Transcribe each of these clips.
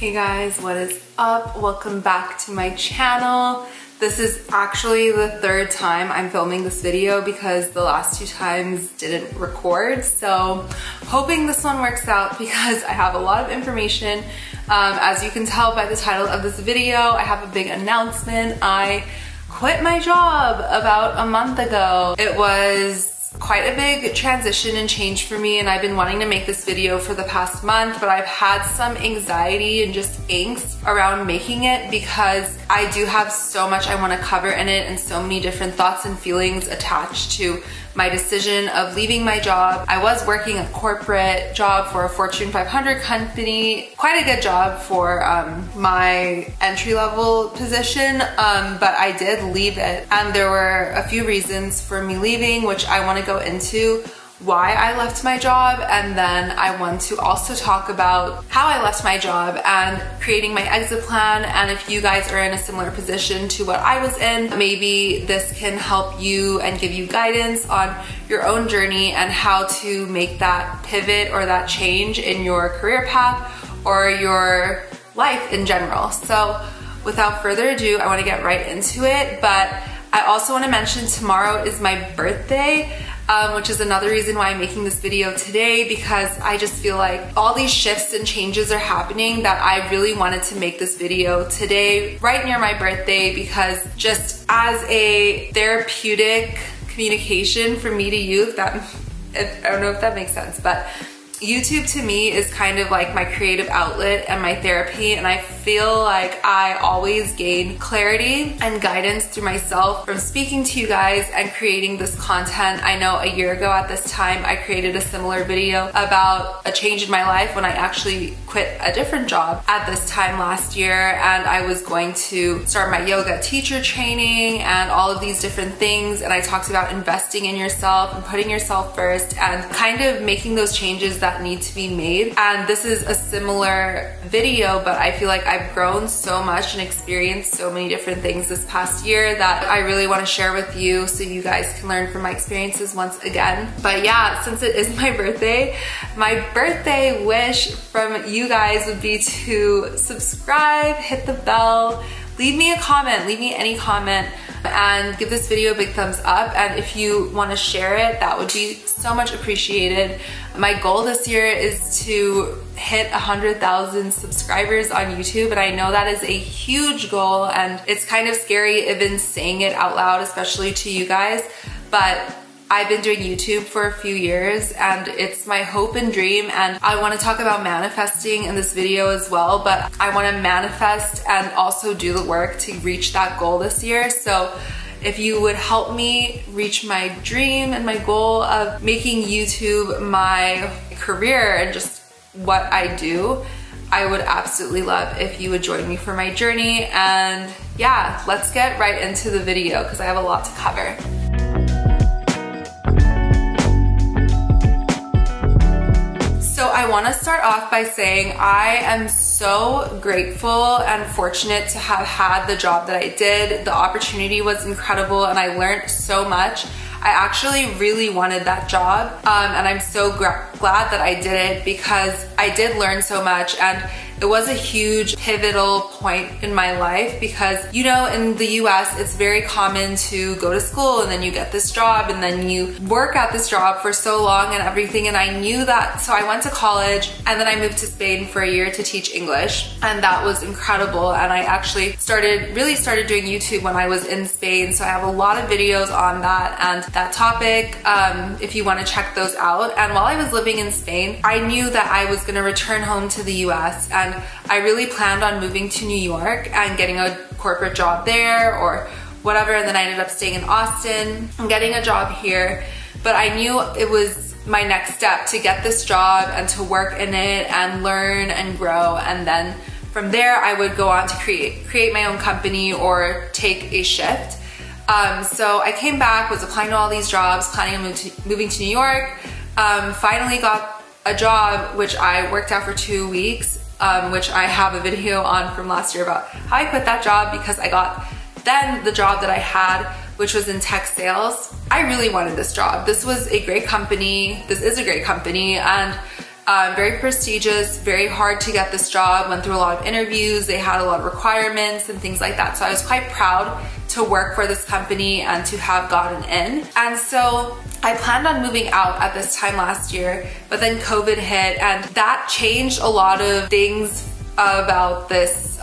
Hey guys, what is up? Welcome back to my channel. This is actually the third time I'm filming this video because the last two times didn't record. So hoping this one works out because I have a lot of information. As you can tell by the title of this video, I have a big announcement. I quit my job about a month ago. It was quite a big transition and change for me, and I've been wanting to make this video for the past month, but I've had some anxiety and just angst around making it because I do have so much I want to cover in it and so many different thoughts and feelings attached to my decision of leaving my job. I was working a corporate job for a Fortune 500 company, quite a good job for my entry-level position, but I did leave it, and there were a few reasons for me leaving, which I want to go into why I left my job, and then I want to also talk about how I left my job and creating my exit plan. And if you guys are in a similar position to what I was in, maybe this can help you and give you guidance on your own journey and how to make that pivot or that change in your career path or your life in general. So without further ado, I want to get right into it, but I also want to mention tomorrow is my birthday, which is another reason why I'm making this video today, because I just feel like all these shifts and changes are happening that I really wanted to make this video today, right near my birthday, because just as a therapeutic communication from me to you, I don't know if that makes sense, but YouTube to me is kind of like my creative outlet and my therapy, and I feel like I always gain clarity and guidance through myself from speaking to you guys and creating this content. I know a year ago at this time I created a similar video about a change in my life when I actually quit a different job at this time last year, and I was going to start my yoga teacher training and all of these different things, and I talked about investing in yourself and putting yourself first and kind of making those changes that need to be made. And this is a similar video, but I feel like I've grown so much and experienced so many different things this past year that I really want to share with you so you guys can learn from my experiences once again. But yeah, since it is my birthday wish from you guys would be to subscribe, hit the bell, leave me a comment, leave me any comment, and give this video a big thumbs up. And if you want to share it, that would be so much appreciated. My goal this year is to hit 100,000 subscribers on YouTube, and I know that is a huge goal, and it's kind of scary even saying it out loud, especially to you guys, but I've been doing YouTube for a few years and it's my hope and dream, and I want to talk about manifesting in this video as well, but I want to manifest and also do the work to reach that goal this year. So if you would help me reach my dream and my goal of making YouTube my career and just what I do, I would absolutely love if you would join me for my journey. And yeah, let's get right into the video because I have a lot to cover. So I want to start off by saying I am so grateful and fortunate to have had the job that I did. The opportunity was incredible and I learned so much. I actually really wanted that job, and I'm so glad that I did it because I did learn so much, and it was a huge pivotal point in my life because, you know, in the US, it's very common to go to school and then you get this job and then you work at this job for so long and everything. And I knew that, so I went to college and then I moved to Spain for a year to teach English, and that was incredible. And I actually really started doing YouTube when I was in Spain. So I have a lot of videos on that and that topic, if you want to check those out. And while I was living in Spain, I knew that I was going to return home to the US, and I really planned on moving to New York and getting a corporate job there or whatever, and then I ended up staying in Austin and getting a job here. But I knew it was my next step to get this job and to work in it and learn and grow, and then from there I would go on to create my own company or take a shift. So I came back, was applying to all these jobs, planning on moving to New York, finally got a job which I worked out for 2 weeks, which I have a video on from last year about how I quit that job because I got then the job that I had, which was in tech sales. I really wanted this job. This was a great company. This is a great company, and Very prestigious, very hard to get this job, went through a lot of interviews, they had a lot of requirements and things like that. So I was quite proud to work for this company and to have gotten in. And so I planned on moving out at this time last year, but then COVID hit and that changed a lot of things about this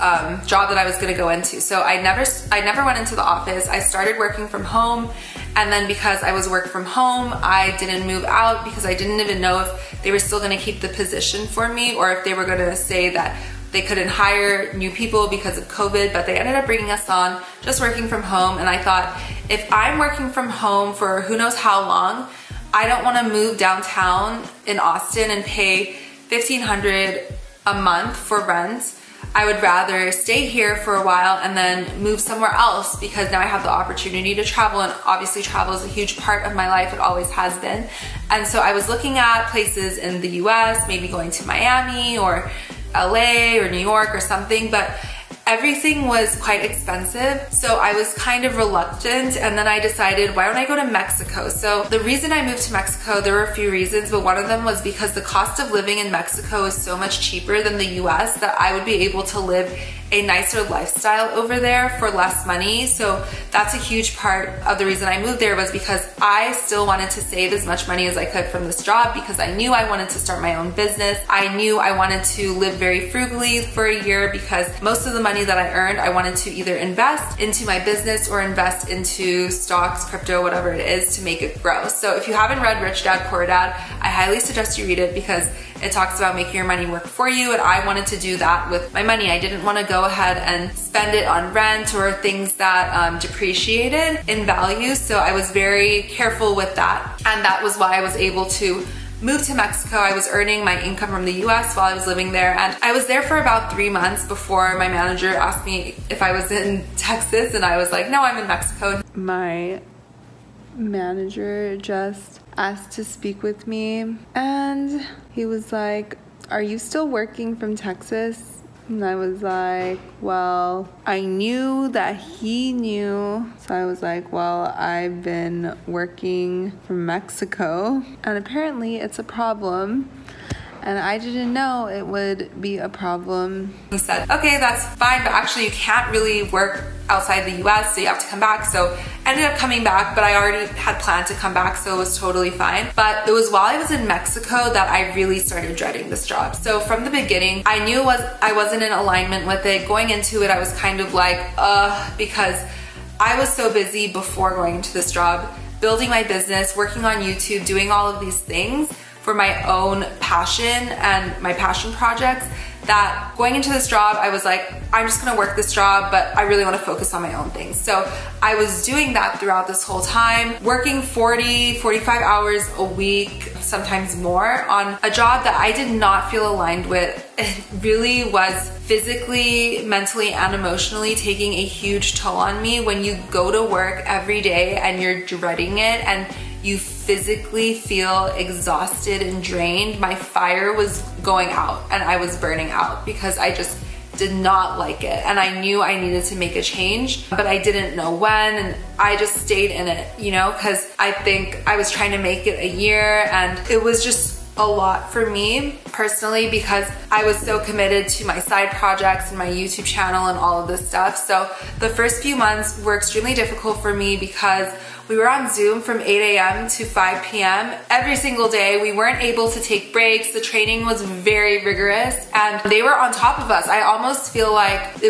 job that I was gonna go into. So I never went into the office. I started working from home, and then because I was working from home, I didn't move out because I didn't even know if they were still gonna keep the position for me or if they were gonna say that they couldn't hire new people because of COVID, but they ended up bringing us on just working from home. And I thought, if I'm working from home for who knows how long, I don't wanna move downtown in Austin and pay $1,500 a month for rent. I would rather stay here for a while and then move somewhere else because now I have the opportunity to travel, and obviously travel is a huge part of my life. It always has been. And so I was looking at places in the US, maybe going to Miami or LA or New York or something, but everything was quite expensive. So I was kind of reluctant, and then I decided, why don't I go to Mexico? So the reason I moved to Mexico, there were a few reasons, but one of them was because the cost of living in Mexico is so much cheaper than the US that I would be able to live a nicer lifestyle over there for less money. So that's a huge part of the reason I moved there, was because I still wanted to save as much money as I could from this job because I knew I wanted to start my own business. I knew I wanted to live very frugally for a year because most of the money that I earned, I wanted to either invest into my business or invest into stocks, crypto, whatever it is, to make it grow. So if you haven't read Rich Dad Poor Dad, I highly suggest you read it because it talks about making your money work for you, and I wanted to do that with my money. I didn't want to go ahead and spend it on rent or things that depreciated in value, so I was very careful with that, and that was why I was able to move to Mexico. I was earning my income from the US while I was living there, and I was there for about 3 months before my manager asked me if I was in Texas, and I was like, no, I'm in Mexico. My manager just asked to speak with me, and he was like, are you still working from Texas? And I was like, well, I knew that he knew. So I was like, well, I've been working from Mexico, and apparently it's a problem. And I didn't know it would be a problem. He said, okay, that's fine, but actually you can't really work outside the US, so you have to come back. So I ended up coming back, but I already had planned to come back, so it was totally fine. But it was while I was in Mexico that I really started dreading this job. So from the beginning, I knew I wasn't in alignment with it. Going into it, I was kind of like, because I was so busy before going into this job, building my business, working on YouTube, doing all of these things for my own passion and my passion projects, that going into this job, I was like, I'm just gonna work this job, but I really wanna focus on my own things. So I was doing that throughout this whole time, working 40, 45 hours a week, sometimes more, on a job that I did not feel aligned with. It really was physically, mentally, and emotionally taking a huge toll on me when you go to work every day and you're dreading it and you physically feel exhausted and drained. My fire was going out and I was burning out because I just did not like it, and I knew I needed to make a change, but I didn't know when, and I just stayed in it, you know, because I think I was trying to make it a year, and it was just a lot for me personally because I was so committed to my side projects and my YouTube channel and all of this stuff. So the first few months were extremely difficult for me because we were on Zoom from 8 a.m. to 5 p.m. every single day. We weren't able to take breaks. The training was very rigorous and they were on top of us. I almost feel like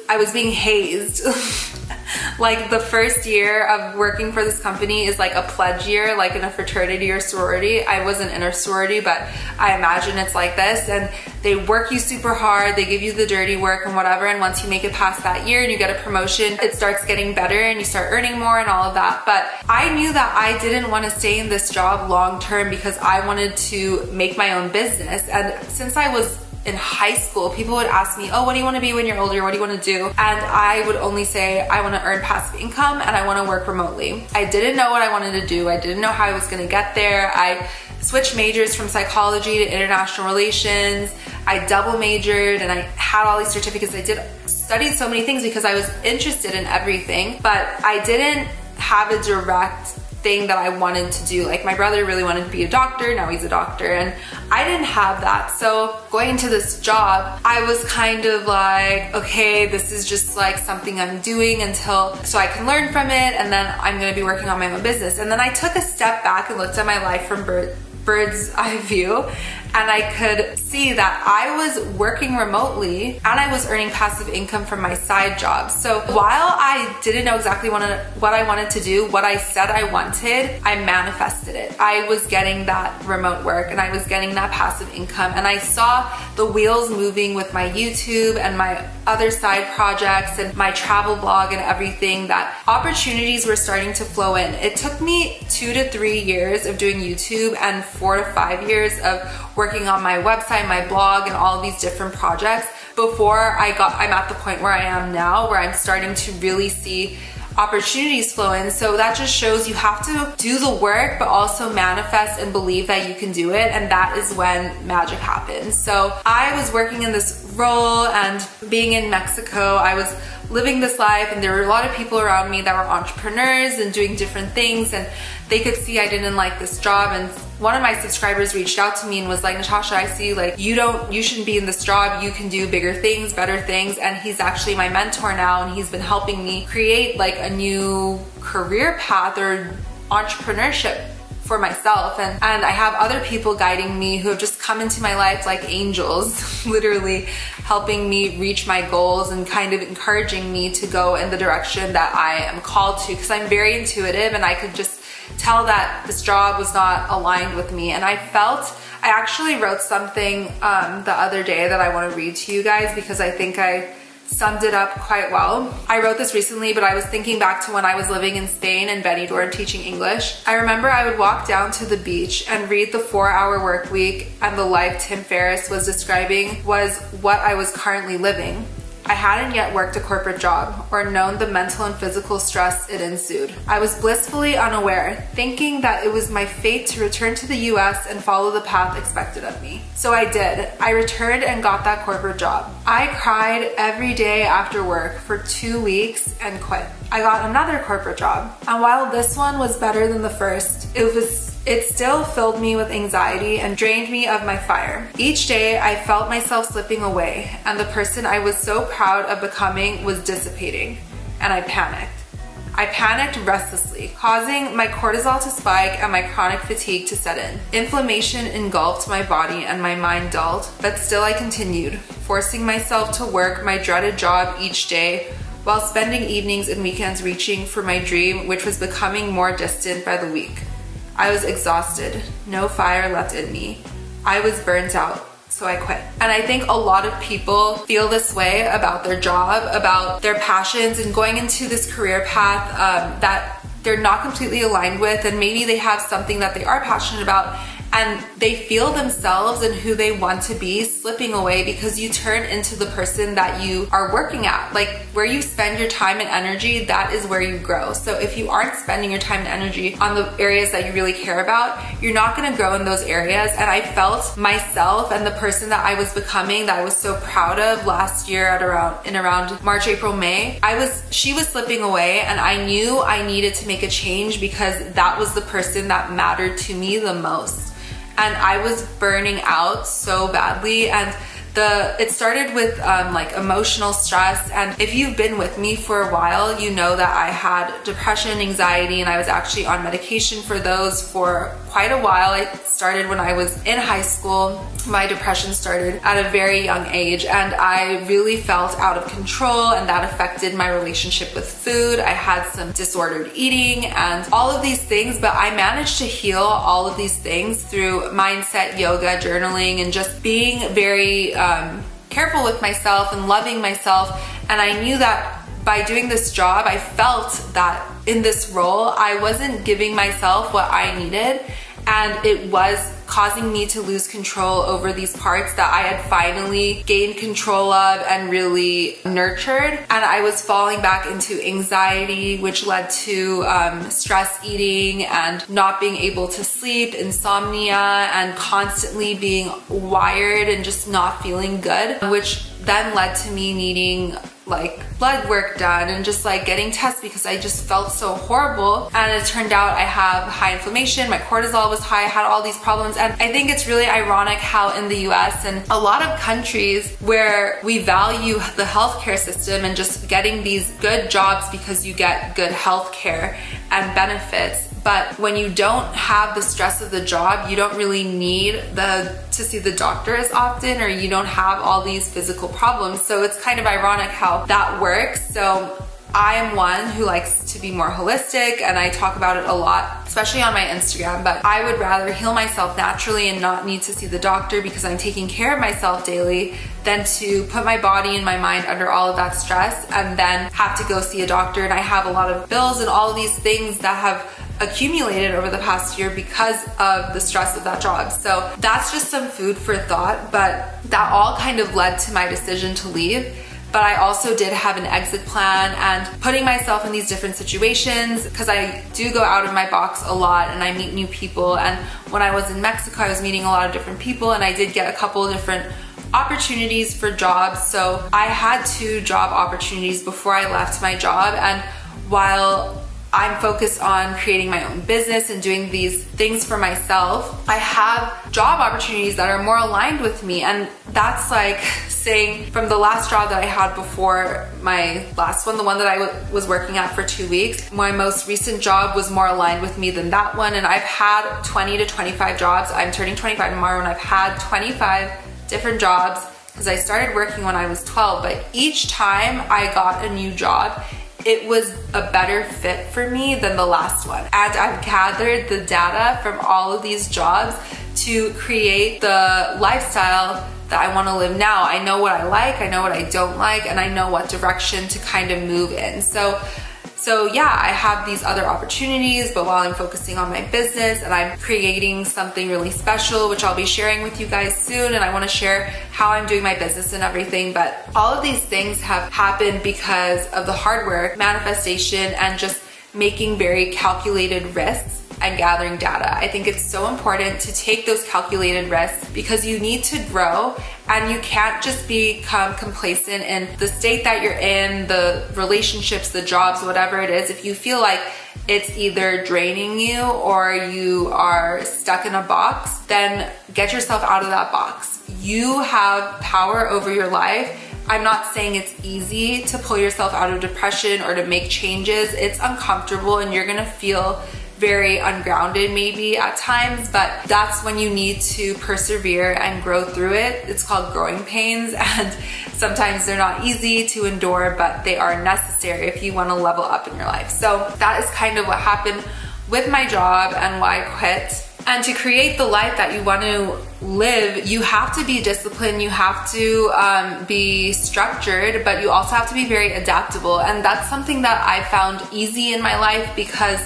I was being hazed. Like the first year of working for this company is like a pledge year, like in a fraternity or sorority. I wasn't in a sorority, but I imagine it's like this, and they work you super hard, they give you the dirty work and whatever, and once you make it past that year and you get a promotion, it starts getting better and you start earning more and all of that. But I knew that I didn't want to stay in this job long term because I wanted to make my own business. And since I was in high school, people would ask me, oh, what do you want to be when you're older? What do you want to do? And I would only say, I want to earn passive income and I want to work remotely. I didn't know what I wanted to do. I didn't know how I was going to get there. I switched majors from psychology to international relations. I double majored and I had all these certificates. I studied so many things because I was interested in everything, but I didn't have a direct thing that I wanted to do. Like my brother really wanted to be a doctor, now he's a doctor, and I didn't have that. So going into this job, I was kind of like, okay, this is just like something I'm doing so I can learn from it, and then I'm gonna be working on my own business. And then I took a step back and looked at my life from bird's eye view, and I could see that I was working remotely and I was earning passive income from my side job. So while I didn't know exactly what I wanted to do, what I said I wanted, I manifested it. I was getting that remote work and I was getting that passive income, and I saw the wheels moving with my YouTube and my other side projects and my travel blog and everything, that opportunities were starting to flow in. It took me 2 to 3 years of doing YouTube and 4 to 5 years of working on my website, my blog, and all of these different projects before I'm at the point where I am now, where I'm starting to really see opportunities flow in. So that just shows you have to do the work, but also manifest and believe that you can do it, and that is when magic happens. So I was working in this role, and being in Mexico, I was living this life, and there were a lot of people around me that were entrepreneurs and doing different things, and they could see I didn't like this job. And one of my subscribers reached out to me and was like, Natasha, I see like you shouldn't be in this job, you can do bigger things, better things. And he's actually my mentor now, and he's been helping me create like a new career path or entrepreneurship for myself. And I have other people guiding me who have just come into my life like angels, literally helping me reach my goals and kind of encouraging me to go in the direction that I am called to, because I'm very intuitive, and I could just tell that this job was not aligned with me. And I actually wrote something the other day that I want to read to you guys, because I think I summed it up quite well. I wrote this recently, but I was thinking back to when I was living in Spain and Benidorm teaching English. I remember I would walk down to the beach and read the 4-hour work week, and the life Tim Ferriss was describing was what I was currently living. I hadn't yet worked a corporate job or known the mental and physical stress it ensued. I was blissfully unaware, thinking that it was my fate to return to the US and follow the path expected of me. So I did. I returned and got that corporate job. I cried every day after work for 2 weeks and quit. I got another corporate job, and while this one was better than the first, it still filled me with anxiety and drained me of my fire. Each day I felt myself slipping away, and the person I was so proud of becoming was dissipating, and I panicked. I panicked restlessly, causing my cortisol to spike and my chronic fatigue to set in. Inflammation engulfed my body and my mind dulled, but still I continued, forcing myself to work my dreaded job each day, while spending evenings and weekends reaching for my dream, which was becoming more distant by the week. I was exhausted, no fire left in me. I was burnt out, so I quit. And I think a lot of people feel this way about their job, about their passions, and going into this career path that they're not completely aligned with, and maybe they have something that they are passionate about, and they feel themselves and who they want to be slipping away because you turn into the person that you are working at. Like where you spend your time and energy, that is where you grow. So if you aren't spending your time and energy on the areas that you really care about, you're not gonna grow in those areas. And I felt myself and the person that I was becoming, that I was so proud of last year at around March, April, May, she was slipping away, and I knew I needed to make a change because that was the person that mattered to me the most. And I was burning out so badly, and it started with like emotional stress. And if you've been with me for a while, you know that I had depression, anxiety, and I was actually on medication for those for quite a while. It started when I was in high school. My depression started at a very young age, and I really felt out of control, and that affected my relationship with food. I had some disordered eating and all of these things, but I managed to heal all of these things through mindset, yoga, journaling, and just being very careful with myself and loving myself. And I knew that by doing this job, I felt that in this role, I wasn't giving myself what I needed, and it was causing me to lose control over these parts that I had finally gained control of and really nurtured. And I was falling back into anxiety, which led to stress eating and not being able to sleep, insomnia, and constantly being wired and just not feeling good, which then led to me needing like blood work done and just like getting tests because I just felt so horrible. And it turned out I have high inflammation, my cortisol was high, I had all these problems. And I think it's really ironic how in the US and a lot of countries where we value the healthcare system and just getting these good jobs because you get good healthcare and benefits, but when you don't have the stress of the job, you don't really need to see the doctor as often, or you don't have all these physical problems. So it's kind of ironic how that works. So I'm one who likes to be more holistic, and I talk about it a lot, especially on my Instagram, but I would rather heal myself naturally and not need to see the doctor because I'm taking care of myself daily than to put my body and my mind under all of that stress and then have to go see a doctor. And I have a lot of bills and all of these things that have accumulated over the past year because of the stress of that job. So that's just some food for thought, but that all kind of led to my decision to leave. But I also did have an exit plan and putting myself in these different situations because I do go out of my box a lot and I meet new people. And when I was in Mexico, I was meeting a lot of different people and I did get a couple of different opportunities for jobs. So I had 2 job opportunities before I left my job. And while I'm focused on creating my own business and doing these things for myself, I have job opportunities that are more aligned with me. And that's like saying from the last job that I had before my last one, the one that I was working at for 2 weeks, my most recent job was more aligned with me than that one. And I've had 20 to 25 jobs. I'm turning 25 tomorrow and I've had 25 different jobs because I started working when I was 12. But each time I got a new job, it was a better fit for me than the last one. And I've gathered the data from all of these jobs to create the lifestyle that I want to live now. I know what I like, I know what I don't like, and I know what direction to kind of move in. So yeah, I have these other opportunities, but while I'm focusing on my business and I'm creating something really special, which I'll be sharing with you guys soon, and I want to share how I'm doing my business and everything. But all of these things have happened because of the hard work, manifestation, and just making very calculated risks and gathering data. I think it's so important to take those calculated risks because you need to grow and you can't just become complacent in the state that you're in, the relationships, the jobs, whatever it is. If you feel like it's either draining you or you are stuck in a box, then get yourself out of that box. You have power over your life. I'm not saying it's easy to pull yourself out of depression or to make changes. It's uncomfortable and you're gonna feel very ungrounded maybe at times, but that's when you need to persevere and grow through it. It's called growing pains, and sometimes they're not easy to endure, but they are necessary if you want to level up in your life. So that is kind of what happened with my job and why I quit. And to create the life that you want to live, you have to be disciplined, you have to be structured, but you also have to be very adaptable. And that's something that I found easy in my life because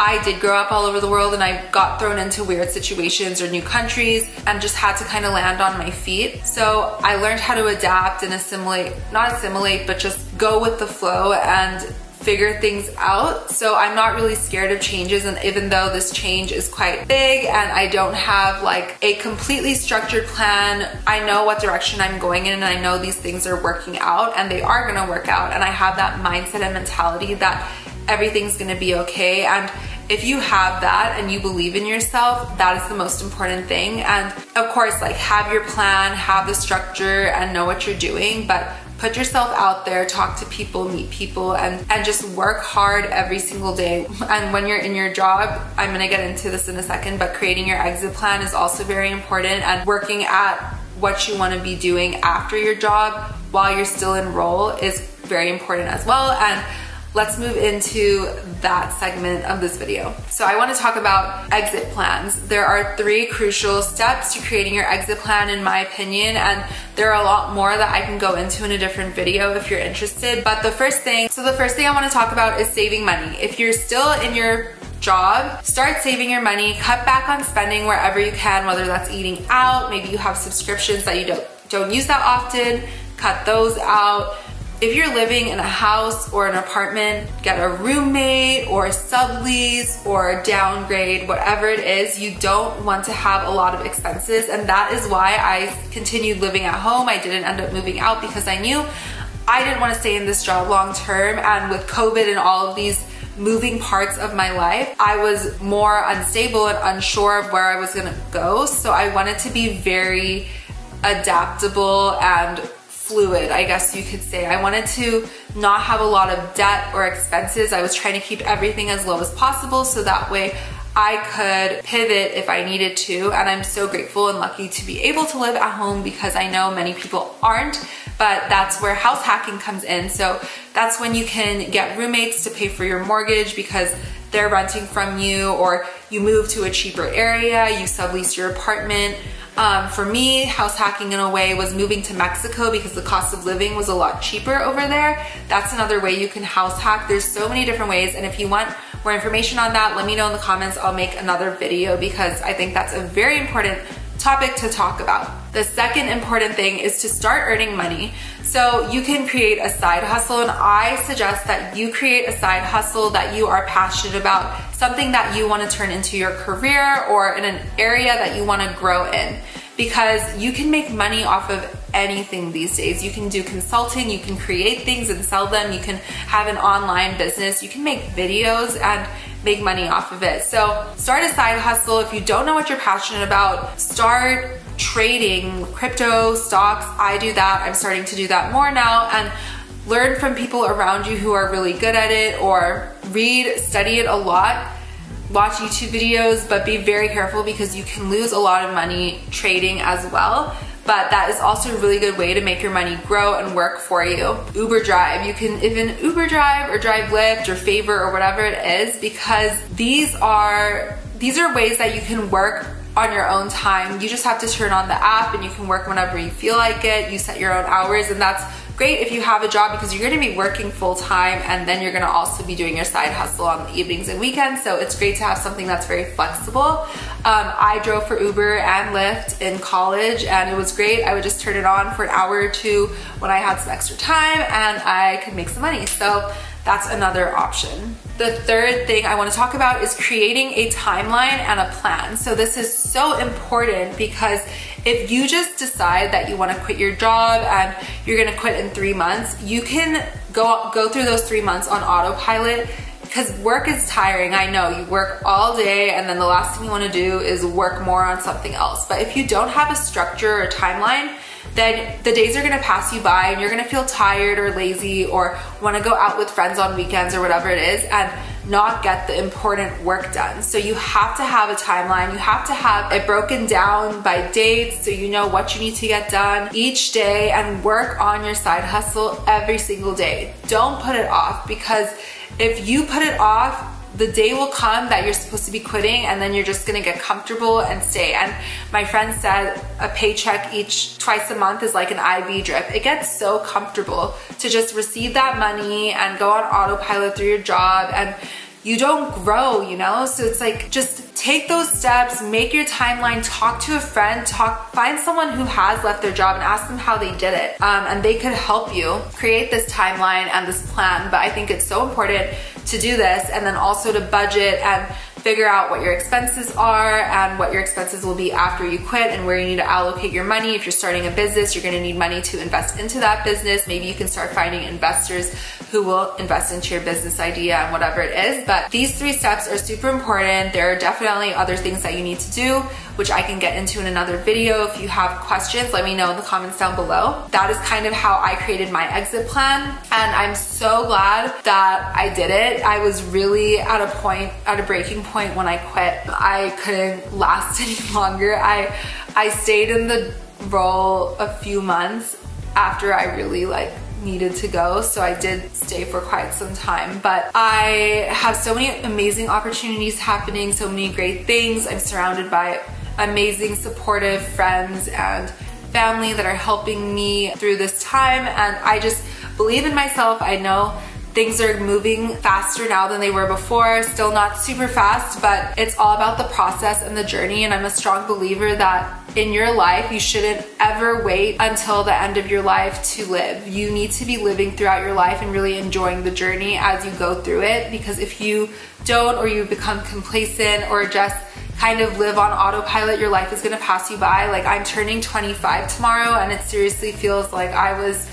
I did grow up all over the world and I got thrown into weird situations or new countries and just had to kind of land on my feet. So I learned how to adapt and assimilate, not assimilate, but just go with the flow and figure things out. So I'm not really scared of changes, and even though this change is quite big and I don't have like a completely structured plan, I know what direction I'm going in and I know these things are working out and they are gonna work out, and I have that mindset and mentality that everything's gonna be okay. And if you have that and you believe in yourself, that is the most important thing. And of course, like, have your plan, have the structure, and know what you're doing, but put yourself out there, talk to people, meet people, and just work hard every single day. And when you're in your job, I'm gonna get into this in a second, but creating your exit plan is also very important, and working at what you wanna be doing after your job while you're still in role is very important as well. And let's move into that segment of this video. So I want to talk about exit plans. There are 3 crucial steps to creating your exit plan in my opinion, and there are a lot more that I can go into in a different video if you're interested. But the first thing I want to talk about is saving money. If you're still in your job, start saving your money, cut back on spending wherever you can, whether that's eating out, maybe you have subscriptions that you don't use that often, cut those out. If you're living in a house or an apartment, get a roommate or sublease or downgrade, whatever it is. You don't want to have a lot of expenses, and that is why I continued living at home. I didn't end up moving out because I knew I didn't want to stay in this job long term, and with COVID and all of these moving parts of my life, I was more unstable and unsure of where I was gonna go. So I wanted to be very adaptable and fluid, I guess you could say. I wanted to not have a lot of debt or expenses. I was trying to keep everything as low as possible so that way I could pivot if I needed to. And I'm so grateful and lucky to be able to live at home, because I know many people aren't, but that's where house hacking comes in. So that's when you can get roommates to pay for your mortgage because they're renting from you, or you move to a cheaper area, you sublease your apartment. For me, house hacking in a way was moving to Mexico because the cost of living was a lot cheaper over there. That's another way you can house hack. There's so many different ways, and if you want more information on that, let me know in the comments. I'll make another video because I think that's a very important topic to talk about. The second important thing is to start earning money. So you can create a side hustle, and I suggest that you create a side hustle that you are passionate about, something that you want to turn into your career or in an area that you want to grow in, because you can make money off of anything these days. You can do consulting, you can create things and sell them, you can have an online business, you can make videos and make money off of it. So start a side hustle. If you don't know what you're passionate about, start trading crypto, stocks. I do that. I'm starting to do that more now, and learn from people around you who are really good at it, or read, study it a lot. Watch YouTube videos, but be very careful because you can lose a lot of money trading as well. But that is also a really good way to make your money grow and work for you. Uber drive. You can even Uber drive or drive Lyft or Favor or whatever it is, because these are ways that you can work on your own time. You just have to turn on the app and you can work whenever you feel like it. You set your own hours, and that's great if you have a job because you're going to be working full time, and then you're going to also be doing your side hustle on the evenings and weekends. So it's great to have something that's very flexible. I drove for Uber and Lyft in college, and it was great. I would just turn it on for an hour or two when I had some extra time, and I could make some money. So that's another option. The third thing I want to talk about is creating a timeline and a plan. So this is so important, because if you just decide that you want to quit your job and you're going to quit in 3 months, you can go through those 3 months on autopilot, because work is tiring. I know you work all day and then the last thing you want to do is work more on something else. But if you don't have a structure or timeline, then the days are gonna pass you by and you're gonna feel tired or lazy or wanna go out with friends on weekends or whatever it is and not get the important work done. So you have to have a timeline. You have to have it broken down by dates so you know what you need to get done each day, and work on your side hustle every single day. Don't put it off, because if you put it off, the day will come that you're supposed to be quitting, and then you're just gonna get comfortable and stay. And my friend said a paycheck twice a month is like an IV drip. It gets so comfortable to just receive that money and go on autopilot through your job, and you don't grow, you know? So it's like, just take those steps, make your timeline, talk to a friend, find someone who has left their job and ask them how they did it. And they could help you create this timeline and this plan. But I think it's so important to do this, and then also to budget and figure out what your expenses are and what your expenses will be after you quit, and where you need to allocate your money. If you're starting a business, you're gonna need money to invest into that business. Maybe you can start finding investors who will invest into your business idea and whatever it is. But these 3 steps are super important. There are definitely other things that you need to do, which I can get into in another video. If you have questions, let me know in the comments down below. That is kind of how I created my exit plan, and I'm so glad that I did it. I was really at a breaking point when I quit. I couldn't last any longer. I stayed in the role a few months after I really needed to go, so I did stay for quite some time. But I have so many amazing opportunities happening, so many great things. I'm surrounded by amazing supportive friends and family that are helping me through this time, and I just believe in myself. I know things are moving faster now than they were before. Still not super fast, but it's all about the process and the journey. And I'm a strong believer that in your life, you shouldn't ever wait until the end of your life to live. You need to be living throughout your life and really enjoying the journey as you go through it. Because if you don't, or you become complacent or just kind of live on autopilot, your life is gonna pass you by. Like, I'm turning 25 tomorrow, and it seriously feels like I was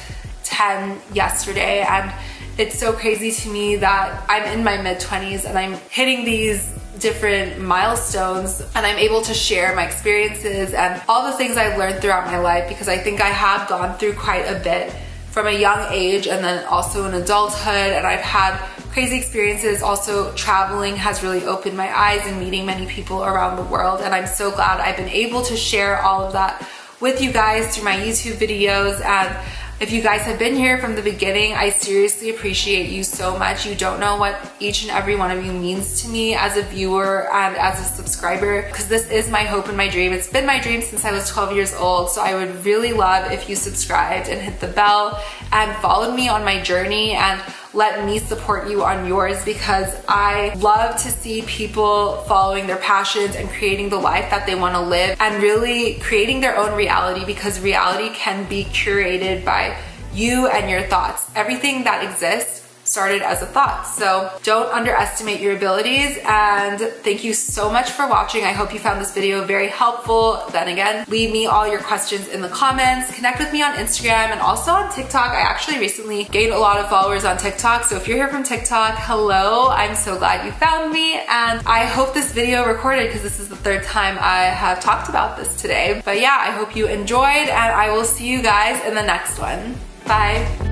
10 yesterday, and it's so crazy to me that I'm in my mid-20s and I'm hitting these different milestones and I'm able to share my experiences and all the things I've learned throughout my life, because I think I have gone through quite a bit from a young age and then also in adulthood, and I've had crazy experiences. Also, traveling has really opened my eyes and meeting many people around the world, and I'm so glad I've been able to share all of that with you guys through my YouTube videos. And if you guys have been here from the beginning, I seriously appreciate you so much. You don't know what each and every one of you means to me as a viewer and as a subscriber, because this is my hope and my dream. It's been my dream since I was 12 years old, so I would really love if you subscribed and hit the bell and followed me on my journey and let me support you on yours, because I love to see people following their passions and creating the life that they want to live and really creating their own reality, because reality can be curated by you and your thoughts. Everything that exists started as a thought. So don't underestimate your abilities, and thank you so much for watching. I hope you found this video very helpful. Then again, leave me all your questions in the comments. Connect with me on Instagram and also on TikTok. I actually recently gained a lot of followers on TikTok, so if you're here from TikTok, hello. I'm so glad you found me, and I hope this video recorded, because this is the third time I have talked about this today. But yeah, I hope you enjoyed, and I will see you guys in the next one. Bye.